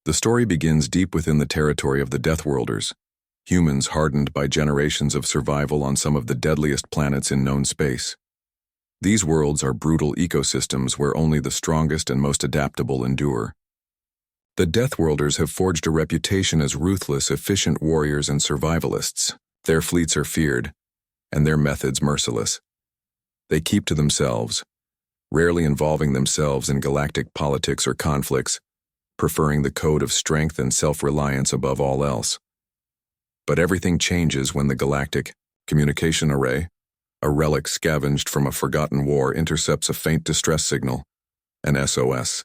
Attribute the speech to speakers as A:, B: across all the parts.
A: The story begins deep within the territory of the Deathworlders, humans hardened by generations of survival on some of the deadliest planets in known space. These worlds are brutal ecosystems where only the strongest and most adaptable endure. The Deathworlders have forged a reputation as ruthless, efficient warriors and survivalists. Their fleets are feared, and their methods merciless. They keep to themselves, rarely involving themselves in galactic politics or conflicts, preferring the code of strength and self-reliance above all else. But everything changes when the galactic communication array, a relic scavenged from a forgotten war, intercepts a faint distress signal, an SOS.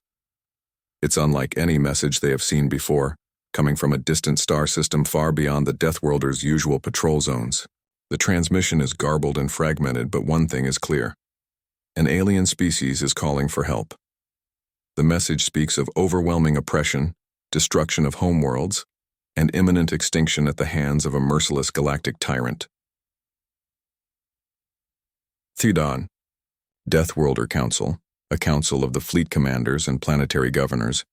A: It's unlike any message they have seen before, coming from a distant star system far beyond the Deathworlders' usual patrol zones. The transmission is garbled and fragmented, but one thing is clear. An alien species is calling for help. The message speaks of overwhelming oppression, destruction of homeworlds, and imminent extinction at the hands of a merciless galactic tyrant. Thedan, Deathworlder Council, a council of the fleet commanders and planetary governors,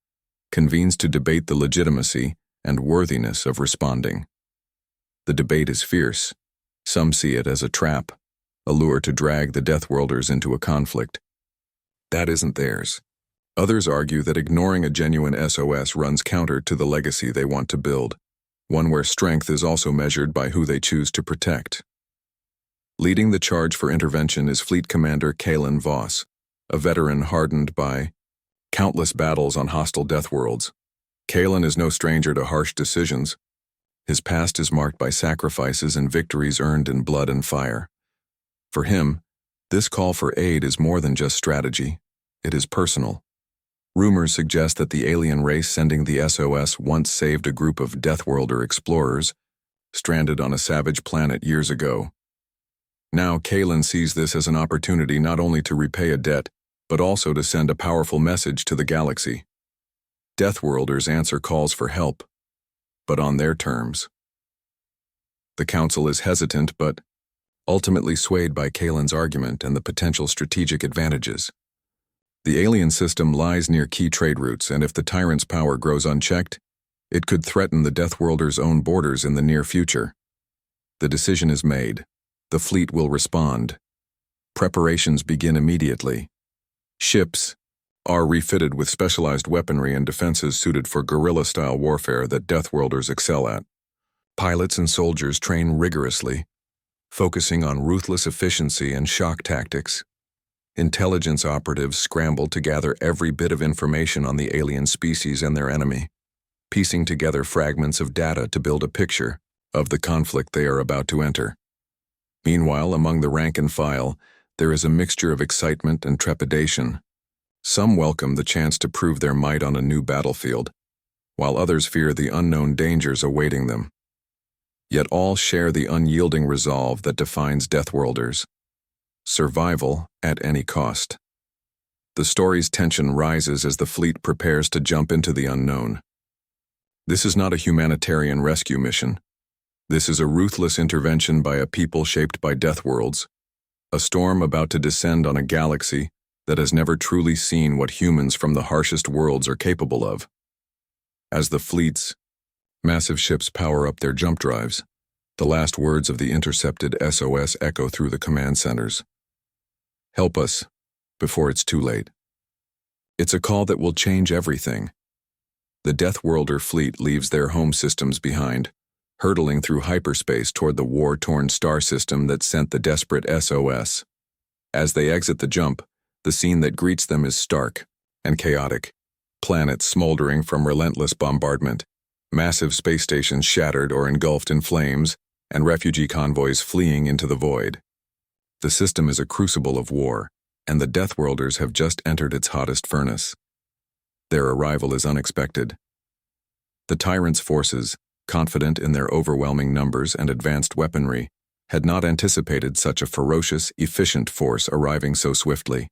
A: convenes to debate the legitimacy and worthiness of responding. The debate is fierce. Some see it as a trap, a lure to drag the Deathworlders into a conflict. That isn't theirs. Others argue that ignoring a genuine SOS runs counter to the legacy they want to build, one where strength is also measured by who they choose to protect. Leading the charge for intervention is Fleet Commander Kalen Voss, a veteran hardened by countless battles on hostile Deathworlds. Kalen is no stranger to harsh decisions. His past is marked by sacrifices and victories earned in blood and fire. For him, this call for aid is more than just strategy. It is personal. Rumors suggest that the alien race sending the SOS once saved a group of Deathworlder explorers, stranded on a savage planet years ago. Now Kalen sees this as an opportunity not only to repay a debt, but also to send a powerful message to the galaxy. Deathworlders answer calls for help, but on their terms. The Council is hesitant, but ultimately swayed by Kalen's argument and the potential strategic advantages. The alien system lies near key trade routes, and if the tyrant's power grows unchecked, it could threaten the Deathworlders' own borders in the near future. The decision is made. The fleet will respond. Preparations begin immediately. Ships are refitted with specialized weaponry and defenses suited for guerrilla-style warfare that Deathworlders excel at. Pilots and soldiers train rigorously, focusing on ruthless efficiency and shock tactics. Intelligence operatives scramble to gather every bit of information on the alien species and their enemy, piecing together fragments of data to build a picture of the conflict they are about to enter. Meanwhile, among the rank and file, there is a mixture of excitement and trepidation. Some welcome the chance to prove their might on a new battlefield, while others fear the unknown dangers awaiting them. Yet all share the unyielding resolve that defines Deathworlders: survival at any cost. The story's tension rises as the fleet prepares to jump into the unknown. This is not a humanitarian rescue mission. This is a ruthless intervention by a people shaped by Deathworlds, a storm about to descend on a galaxy that has never truly seen what humans from the harshest worlds are capable of. As the fleet's massive ships power up their jump drives, the last words of the intercepted SOS echo through the command centers. Help us before it's too late. It's a call that will change everything. The Deathworlder fleet leaves their home systems behind, hurtling through hyperspace toward the war-torn star system that sent the desperate SOS. As they exit the jump, the scene that greets them is stark and chaotic. Planets smoldering from relentless bombardment, massive space stations shattered or engulfed in flames, and refugee convoys fleeing into the void. The system is a crucible of war, and the Deathworlders have just entered its hottest furnace. Their arrival is unexpected. The tyrant's forces, confident in their overwhelming numbers and advanced weaponry, had not anticipated such a ferocious, efficient force arriving so swiftly.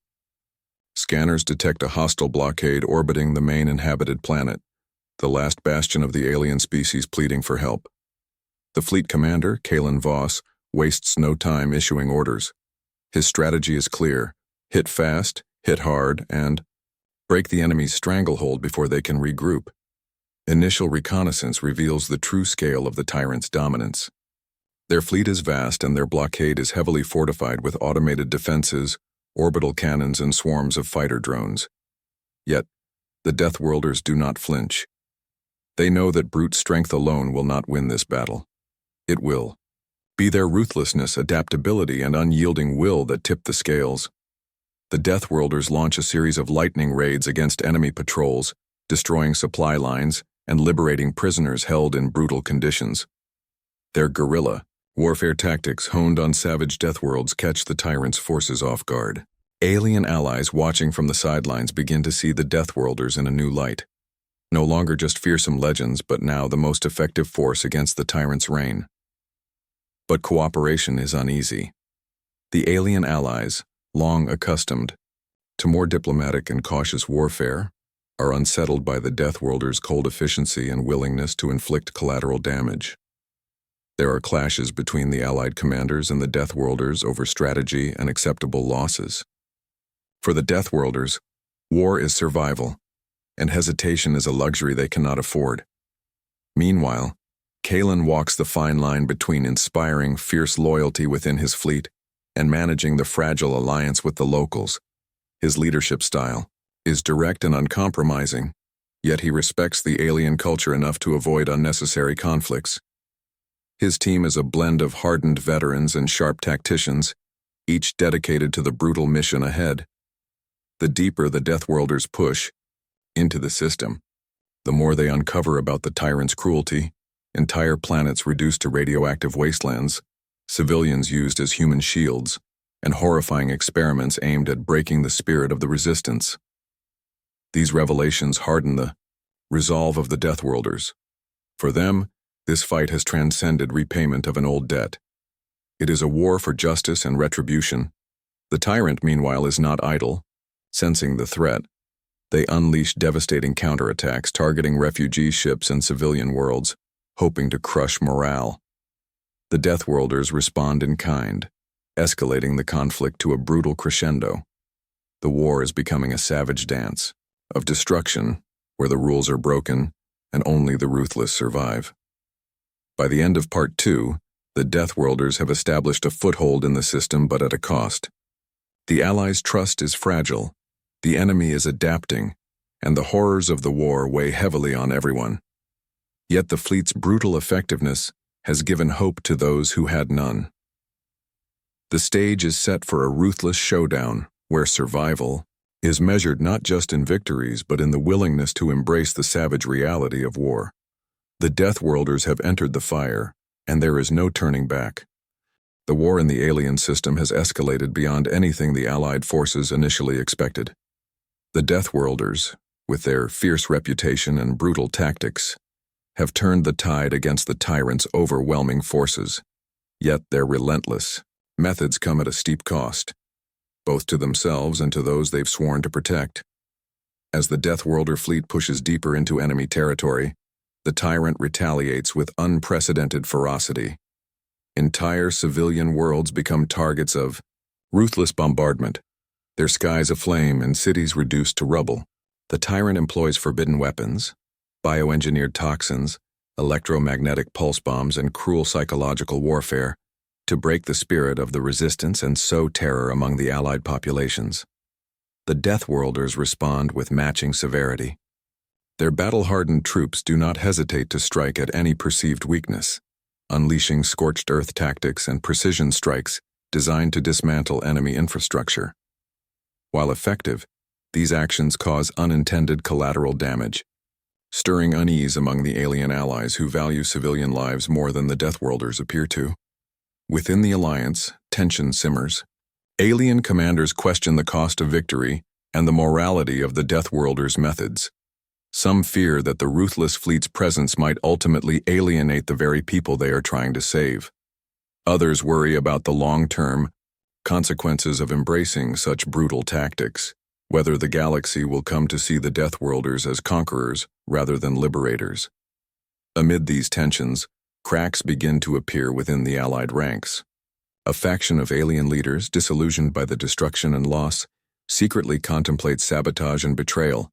A: Scanners detect a hostile blockade orbiting the main inhabited planet, the last bastion of the alien species pleading for help. The fleet commander, Kalen Voss, wastes no time issuing orders. His strategy is clear: hit fast, hit hard, and break the enemy's stranglehold before they can regroup. Initial reconnaissance reveals the true scale of the tyrant's dominance. Their fleet is vast and their blockade is heavily fortified with automated defenses, orbital cannons, and swarms of fighter drones. Yet, the Deathworlders do not flinch. They know that brute strength alone will not win this battle. It will be their ruthlessness, adaptability, and unyielding will that tip the scales. The Deathworlders launch a series of lightning raids against enemy patrols, destroying supply lines and liberating prisoners held in brutal conditions. Their guerrilla warfare tactics honed on savage Deathworlds catch the tyrant's forces off guard. Alien allies watching from the sidelines begin to see the Deathworlders in a new light. No longer just fearsome legends, but now the most effective force against the tyrant's reign. But cooperation is uneasy. The alien allies, long accustomed to more diplomatic and cautious warfare, are unsettled by the Deathworlders' cold efficiency and willingness to inflict collateral damage. There are clashes between the Allied commanders and the Deathworlders over strategy and acceptable losses. For the Deathworlders, war is survival, and hesitation is a luxury they cannot afford. Meanwhile, Kalen walks the fine line between inspiring fierce loyalty within his fleet and managing the fragile alliance with the locals. His leadership style is direct and uncompromising, yet he respects the alien culture enough to avoid unnecessary conflicts. His team is a blend of hardened veterans and sharp tacticians, each dedicated to the brutal mission ahead. The deeper the Deathworlders push into the system, the more they uncover about the tyrant's cruelty, entire planets reduced to radioactive wastelands, civilians used as human shields, and horrifying experiments aimed at breaking the spirit of the resistance. These revelations harden the resolve of the Deathworlders. For them, this fight has transcended repayment of an old debt. It is a war for justice and retribution. The tyrant, meanwhile, is not idle. Sensing the threat, they unleash devastating counterattacks targeting refugee ships and civilian worlds, hoping to crush morale. The Deathworlders respond in kind, escalating the conflict to a brutal crescendo. The war is becoming a savage dance of destruction where the rules are broken and only the ruthless survive. By the end of Part 2, the Deathworlders have established a foothold in the system, but at a cost. The Allies' trust is fragile, the enemy is adapting, and the horrors of the war weigh heavily on everyone. Yet the fleet's brutal effectiveness has given hope to those who had none. The stage is set for a ruthless showdown where survival is measured not just in victories but in the willingness to embrace the savage reality of war. The Deathworlders have entered the fire, and there is no turning back. The war in the alien system has escalated beyond anything the Allied forces initially expected. The Deathworlders, with their fierce reputation and brutal tactics, have turned the tide against the tyrant's overwhelming forces. Yet their relentless methods come at a steep cost, both to themselves and to those they've sworn to protect. As the Deathworlder fleet pushes deeper into enemy territory, the tyrant retaliates with unprecedented ferocity. Entire civilian worlds become targets of ruthless bombardment, their skies aflame and cities reduced to rubble. The tyrant employs forbidden weapons, bioengineered toxins, electromagnetic pulse bombs, and cruel psychological warfare to break the spirit of the resistance and sow terror among the Allied populations. The Deathworlders respond with matching severity. Their battle-hardened troops do not hesitate to strike at any perceived weakness, unleashing scorched earth tactics and precision strikes designed to dismantle enemy infrastructure. While effective, these actions cause unintended collateral damage, stirring unease among the alien allies who value civilian lives more than the Deathworlders appear to. Within the Alliance, tension simmers. Alien commanders question the cost of victory and the morality of the Deathworlders' methods. Some fear that the ruthless fleet's presence might ultimately alienate the very people they are trying to save. Others worry about the long-term consequences of embracing such brutal tactics, whether the galaxy will come to see the Deathworlders as conquerors rather than liberators. Amid these tensions, cracks begin to appear within the Allied ranks. A faction of alien leaders, disillusioned by the destruction and loss, secretly contemplates sabotage and betrayal,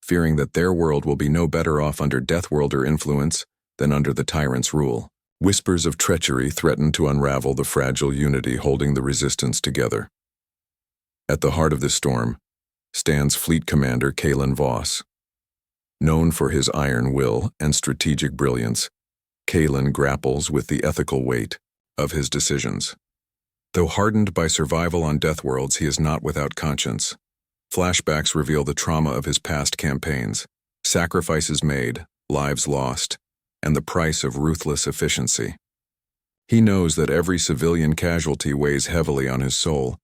A: fearing that their world will be no better off under Deathworlder influence than under the tyrant's rule. Whispers of treachery threaten to unravel the fragile unity holding the resistance together. At the heart of this storm stands Fleet Commander Kalen Voss. Known for his iron will and strategic brilliance, Kalen grapples with the ethical weight of his decisions. Though hardened by survival on Deathworlds, he is not without conscience. Flashbacks reveal the trauma of his past campaigns, sacrifices made, lives lost, and the price of ruthless efficiency. He knows that every civilian casualty weighs heavily on his soul,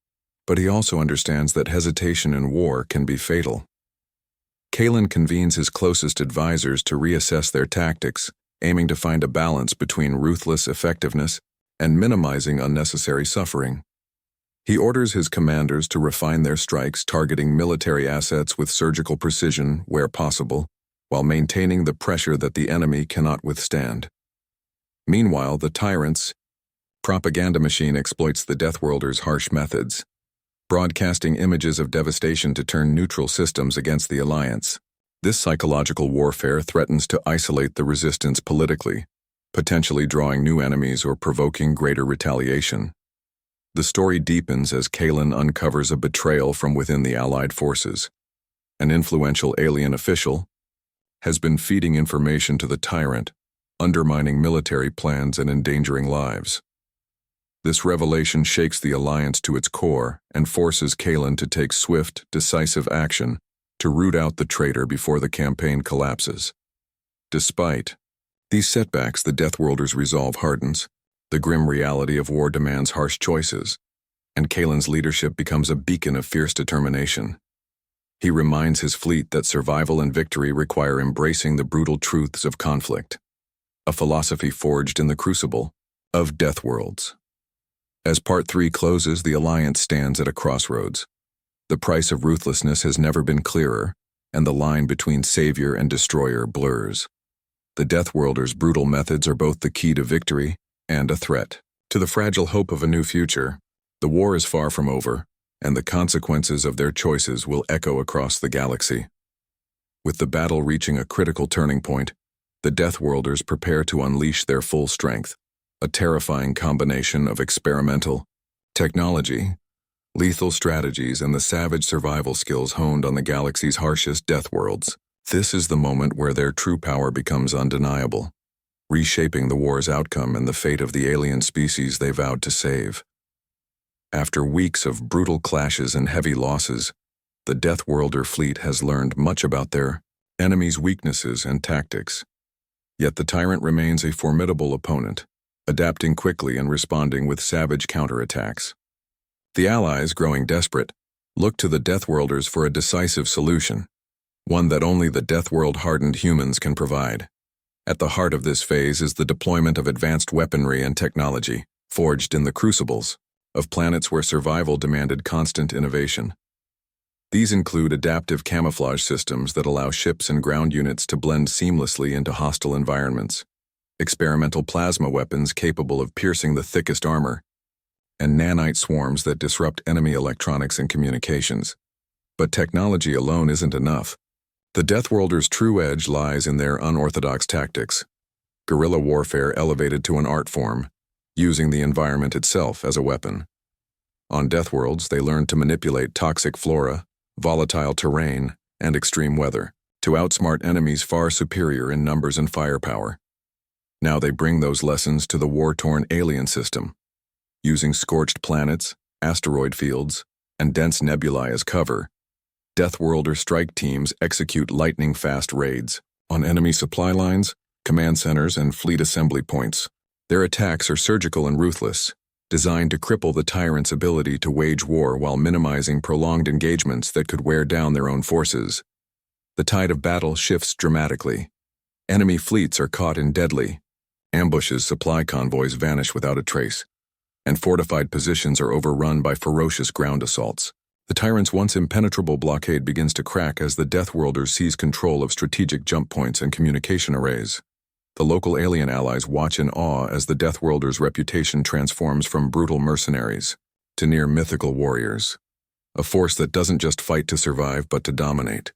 A: but he also understands that hesitation in war can be fatal. Kalen convenes his closest advisors to reassess their tactics, aiming to find a balance between ruthless effectiveness and minimizing unnecessary suffering. He orders his commanders to refine their strikes, targeting military assets with surgical precision where possible, while maintaining the pressure that the enemy cannot withstand. Meanwhile, the tyrant's propaganda machine exploits the Deathworlders' harsh methods, broadcasting images of devastation to turn neutral systems against the Alliance. This psychological warfare threatens to isolate the resistance politically, potentially drawing new enemies or provoking greater retaliation. The story deepens as Kalen uncovers a betrayal from within the Allied forces. An influential alien official has been feeding information to the tyrant, undermining military plans and endangering lives. This revelation shakes the Alliance to its core and forces Kalen to take swift, decisive action to root out the traitor before the campaign collapses. Despite these setbacks, the Deathworlders' resolve hardens. The grim reality of war demands harsh choices, and Kalen's leadership becomes a beacon of fierce determination. He reminds his fleet that survival and victory require embracing the brutal truths of conflict, a philosophy forged in the crucible of Deathworlds. As Part 3 closes, the Alliance stands at a crossroads. The price of ruthlessness has never been clearer, and the line between savior and destroyer blurs. The Deathworlders' brutal methods are both the key to victory and a threat to the fragile hope of a new future. The war is far from over, and the consequences of their choices will echo across the galaxy. With the battle reaching a critical turning point, the Deathworlders prepare to unleash their full strength, a terrifying combination of experimental technology, lethal strategies, and the savage survival skills honed on the galaxy's harshest Deathworlds. This is the moment where their true power becomes undeniable, reshaping the war's outcome and the fate of the alien species they vowed to save. After weeks of brutal clashes and heavy losses, the Deathworlder fleet has learned much about their enemy's weaknesses and tactics. Yet the tyrant remains a formidable opponent, adapting quickly and responding with savage counterattacks. The Allies, growing desperate, look to the Deathworlders for a decisive solution, one that only the Deathworld-hardened humans can provide. At the heart of this phase is the deployment of advanced weaponry and technology, forged in the crucibles of planets where survival demanded constant innovation. These include adaptive camouflage systems that allow ships and ground units to blend seamlessly into hostile environments, experimental plasma weapons capable of piercing the thickest armor, and nanite swarms that disrupt enemy electronics and communications. But technology alone isn't enough. The Deathworlders' true edge lies in their unorthodox tactics, guerrilla warfare elevated to an art form, using the environment itself as a weapon. On Deathworlds, they learn to manipulate toxic flora, volatile terrain, and extreme weather to outsmart enemies far superior in numbers and firepower. Now they bring those lessons to the war-torn alien system, using scorched planets, asteroid fields, and dense nebulae as cover. Deathworlder strike teams execute lightning-fast raids on enemy supply lines, command centers, and fleet assembly points. Their attacks are surgical and ruthless, designed to cripple the tyrant's ability to wage war while minimizing prolonged engagements that could wear down their own forces. The tide of battle shifts dramatically. Enemy fleets are caught in deadly ambushes, supply convoys vanish without a trace, and fortified positions are overrun by ferocious ground assaults. The tyrant's once impenetrable blockade begins to crack as the Deathworlders seize control of strategic jump points and communication arrays. The local alien allies watch in awe as the Deathworlders' reputation transforms from brutal mercenaries to near mythical warriors, a force that doesn't just fight to survive but to dominate.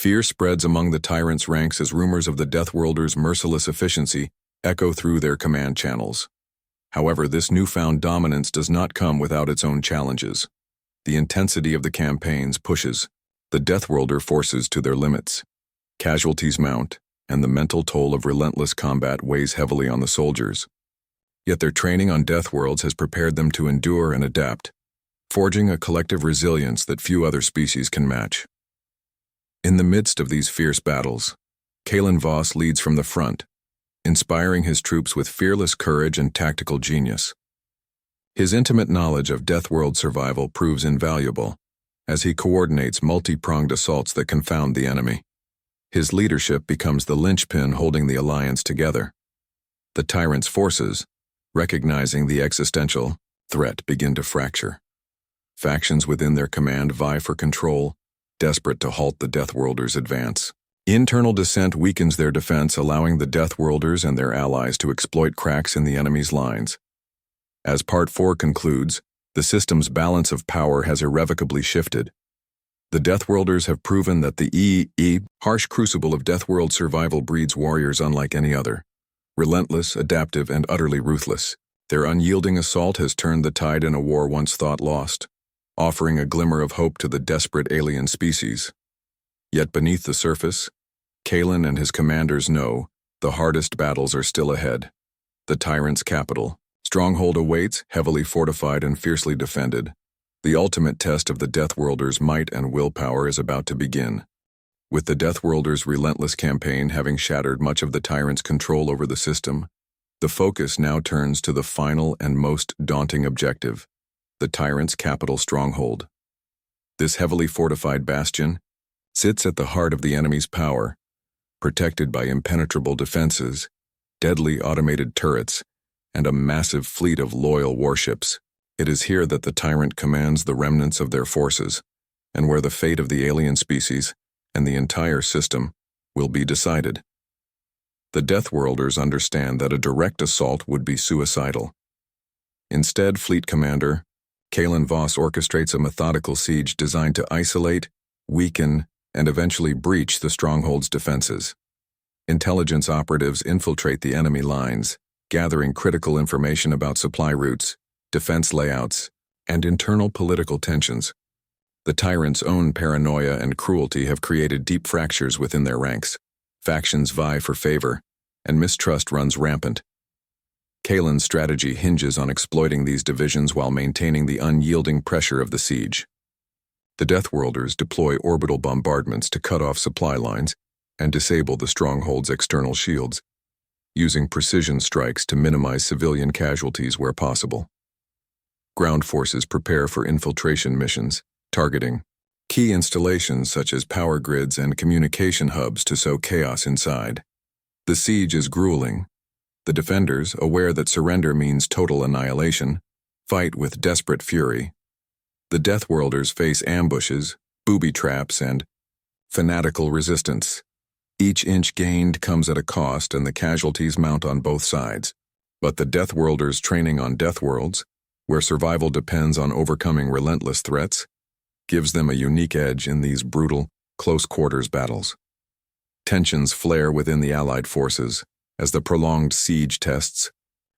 A: Fear spreads among the tyrant's ranks as rumors of the Deathworlders' merciless efficiency echo through their command channels. However, this newfound dominance does not come without its own challenges. The intensity of the campaigns pushes the Deathworlder forces to their limits. Casualties mount, and the mental toll of relentless combat weighs heavily on the soldiers. Yet their training on Deathworlds has prepared them to endure and adapt, forging a collective resilience that few other species can match. In the midst of these fierce battles, Kalen Voss leads from the front, inspiring his troops with fearless courage and tactical genius. His intimate knowledge of Deathworld survival proves invaluable, as he coordinates multi-pronged assaults that confound the enemy. His leadership becomes the linchpin holding the alliance together. The tyrant's forces, recognizing the existential threat, begin to fracture. Factions within their command vie for control, desperate to halt the Deathworlders' advance. Internal dissent weakens their defense, allowing the Deathworlders and their allies to exploit cracks in the enemy's lines. As Part 4 concludes, the system's balance of power has irrevocably shifted. The Deathworlders have proven that the harsh crucible of Deathworld survival breeds warriors unlike any other. Relentless, adaptive, and utterly ruthless, their unyielding assault has turned the tide in a war once thought lost, offering a glimmer of hope to the desperate alien species. Yet beneath the surface, Kalen and his commanders know the hardest battles are still ahead. The tyrant's capital, Stronghold, awaits, heavily fortified and fiercely defended. The ultimate test of the Deathworlders' might and willpower is about to begin. With the Deathworlders' relentless campaign having shattered much of the tyrant's control over the system, the focus now turns to the final and most daunting objective, the tyrant's capital stronghold. This heavily fortified bastion sits at the heart of the enemy's power, protected by impenetrable defenses, deadly automated turrets, and a massive fleet of loyal warships. It is here that the tyrant commands the remnants of their forces, and where the fate of the alien species and the entire system will be decided. The Deathworlders understand that a direct assault would be suicidal. Instead, Fleet Commander Kalen Voss orchestrates a methodical siege designed to isolate, weaken, and eventually breach the stronghold's defenses. Intelligence operatives infiltrate the enemy lines, gathering critical information about supply routes, defense layouts, and internal political tensions. The tyrant's own paranoia and cruelty have created deep fractures within their ranks. Factions vie for favor, and mistrust runs rampant. Kalen's strategy hinges on exploiting these divisions while maintaining the unyielding pressure of the siege. The Deathworlders deploy orbital bombardments to cut off supply lines and disable the stronghold's external shields, using precision strikes to minimize civilian casualties where possible. Ground forces prepare for infiltration missions, targeting key installations such as power grids and communication hubs to sow chaos inside. The siege is grueling. The defenders, aware that surrender means total annihilation, fight with desperate fury. The Deathworlders face ambushes, booby traps, and fanatical resistance. Each inch gained comes at a cost, and the casualties mount on both sides. But the Deathworlders' training on Deathworlds, where survival depends on overcoming relentless threats, gives them a unique edge in these brutal, close-quarters battles. Tensions flare within the Allied forces as the prolonged siege tests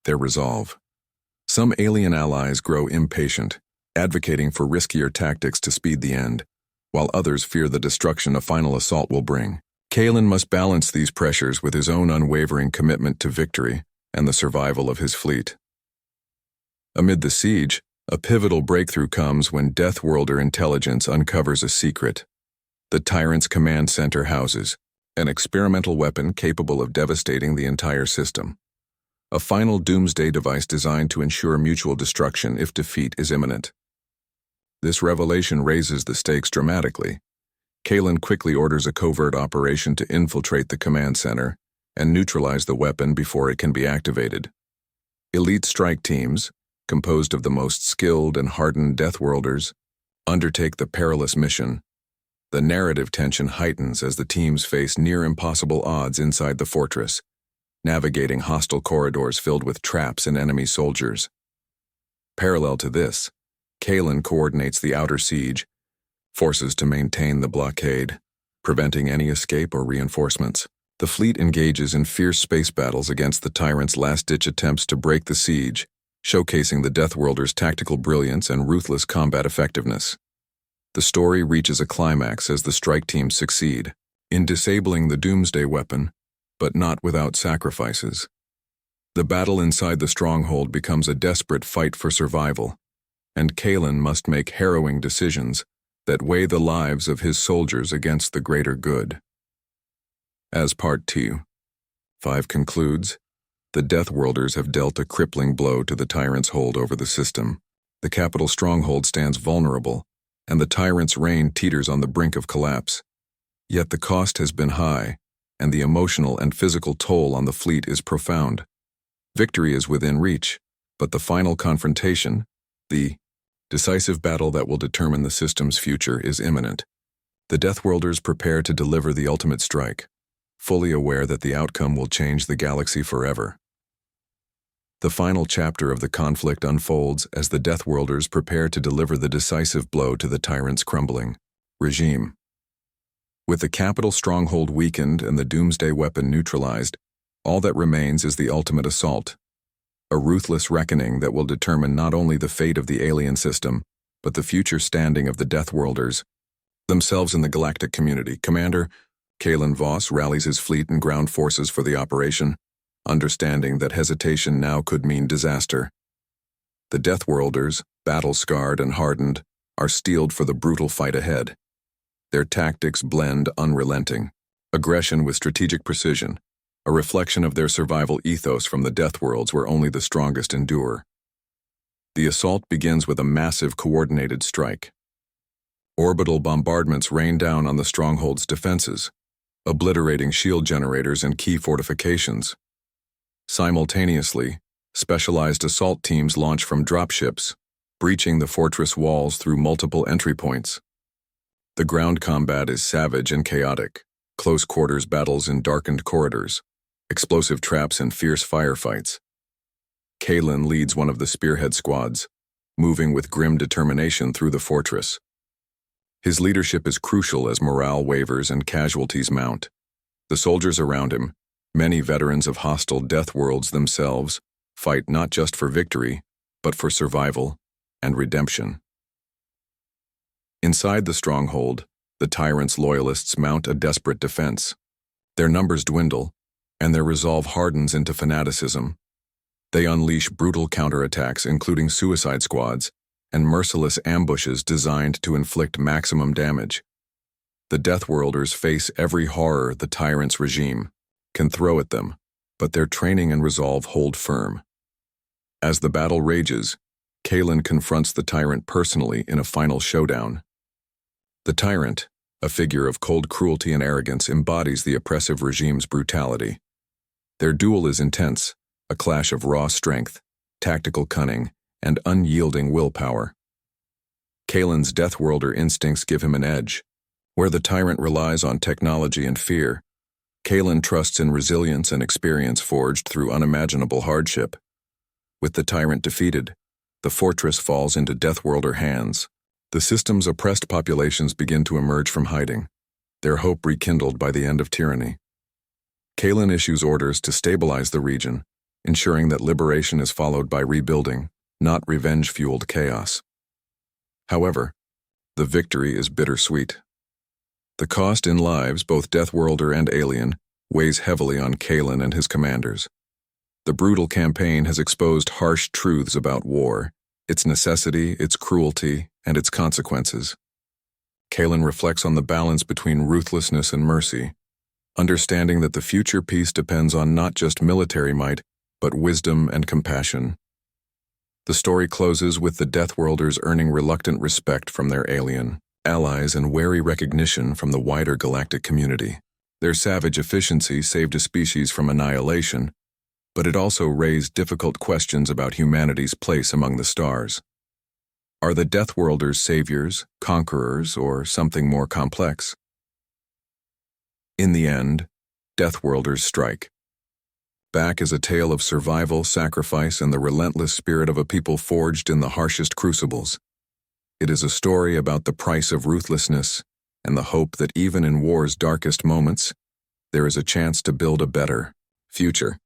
A: their resolve. Some alien allies grow impatient, advocating for riskier tactics to speed the end, while others fear the destruction a final assault will bring. Kalen must balance these pressures with his own unwavering commitment to victory and the survival of his fleet. Amid the siege, a pivotal breakthrough comes when Deathworlder intelligence uncovers a secret. The tyrant's command center houses an experimental weapon capable of devastating the entire system. A final doomsday device designed to ensure mutual destruction if defeat is imminent. This revelation raises the stakes dramatically. Kalen quickly orders a covert operation to infiltrate the command center and neutralize the weapon before it can be activated. Elite strike teams, composed of the most skilled and hardened Deathworlders, undertake the perilous mission. The narrative tension heightens as the teams face near-impossible odds inside the fortress, navigating hostile corridors filled with traps and enemy soldiers. Parallel to this, Kalen coordinates the outer siege, forces to maintain the blockade, preventing any escape or reinforcements. The fleet engages in fierce space battles against the tyrant's last-ditch attempts to break the siege, showcasing the Deathworlders' tactical brilliance and ruthless combat effectiveness. The story reaches a climax as the strike teams succeed in disabling the Doomsday weapon, but not without sacrifices. The battle inside the stronghold becomes a desperate fight for survival, and Kalen must make harrowing decisions that weigh the lives of his soldiers against the greater good. As Part 2.5 concludes, the Deathworlders have dealt a crippling blow to the tyrant's hold over the system. The capital stronghold stands vulnerable, and the tyrant's reign teeters on the brink of collapse. Yet the cost has been high, and the emotional and physical toll on the fleet is profound. Victory is within reach, but the final confrontation, the decisive battle that will determine the system's future, is imminent. The Deathworlders prepare to deliver the ultimate strike, fully aware that the outcome will change the galaxy forever. The final chapter of the conflict unfolds as the Deathworlders prepare to deliver the decisive blow to the tyrant's crumbling regime. With the capital stronghold weakened and the Doomsday weapon neutralized, all that remains is the ultimate assault, a ruthless reckoning that will determine not only the fate of the alien system, but the future standing of the Deathworlders themselves in the galactic community. Commander Kalen Voss rallies his fleet and ground forces for the operation, understanding that hesitation now could mean disaster. The Deathworlders, battle-scarred and hardened, are steeled for the brutal fight ahead. Their tactics blend unrelenting aggression with strategic precision, a reflection of their survival ethos from the Deathworlds where only the strongest endure. The assault begins with a massive coordinated strike. Orbital bombardments rain down on the stronghold's defenses, obliterating shield generators and key fortifications. Simultaneously, specialized assault teams launch from dropships, breaching the fortress walls through multiple entry points. The ground combat is savage and chaotic, close-quarters battles in darkened corridors, explosive traps and fierce firefights. Kalen leads one of the spearhead squads, moving with grim determination through the fortress. His leadership is crucial as morale wavers and casualties mount. The soldiers around him, many veterans of hostile Deathworlds themselves, fight not just for victory, but for survival and redemption. Inside the stronghold, the tyrant's loyalists mount a desperate defense. Their numbers dwindle, and their resolve hardens into fanaticism. They unleash brutal counterattacks, including suicide squads and merciless ambushes designed to inflict maximum damage. The Deathworlders face every horror the tyrant's regime can throw at them, but their training and resolve hold firm. As the battle rages, Kalen confronts the tyrant personally in a final showdown. The tyrant, a figure of cold cruelty and arrogance, embodies the oppressive regime's brutality. Their duel is intense, a clash of raw strength, tactical cunning, and unyielding willpower. Kalen's Deathworlder instincts give him an edge. Where the tyrant relies on technology and fear, Kalen trusts in resilience and experience forged through unimaginable hardship. With the tyrant defeated, the fortress falls into Deathworlder hands. The system's oppressed populations begin to emerge from hiding, their hope rekindled by the end of tyranny. Kalen issues orders to stabilize the region, ensuring that liberation is followed by rebuilding, not revenge-fueled chaos. However, the victory is bittersweet. The cost in lives, both Deathworlder and alien, weighs heavily on Kalen and his commanders. The brutal campaign has exposed harsh truths about war, its necessity, its cruelty, and its consequences. Kalen reflects on the balance between ruthlessness and mercy, understanding that the future peace depends on not just military might, but wisdom and compassion. The story closes with the Deathworlders earning reluctant respect from their alien allies and wary recognition from the wider galactic community. Their savage efficiency saved a species from annihilation, but it also raised difficult questions about humanity's place among the stars. Are the Deathworlders saviors, conquerors, or something more complex? In the end, Deathworlders strike. Back is a tale of survival, sacrifice, and the relentless spirit of a people forged in the harshest crucibles. It is a story about the price of ruthlessness and the hope that even in war's darkest moments, there is a chance to build a better future.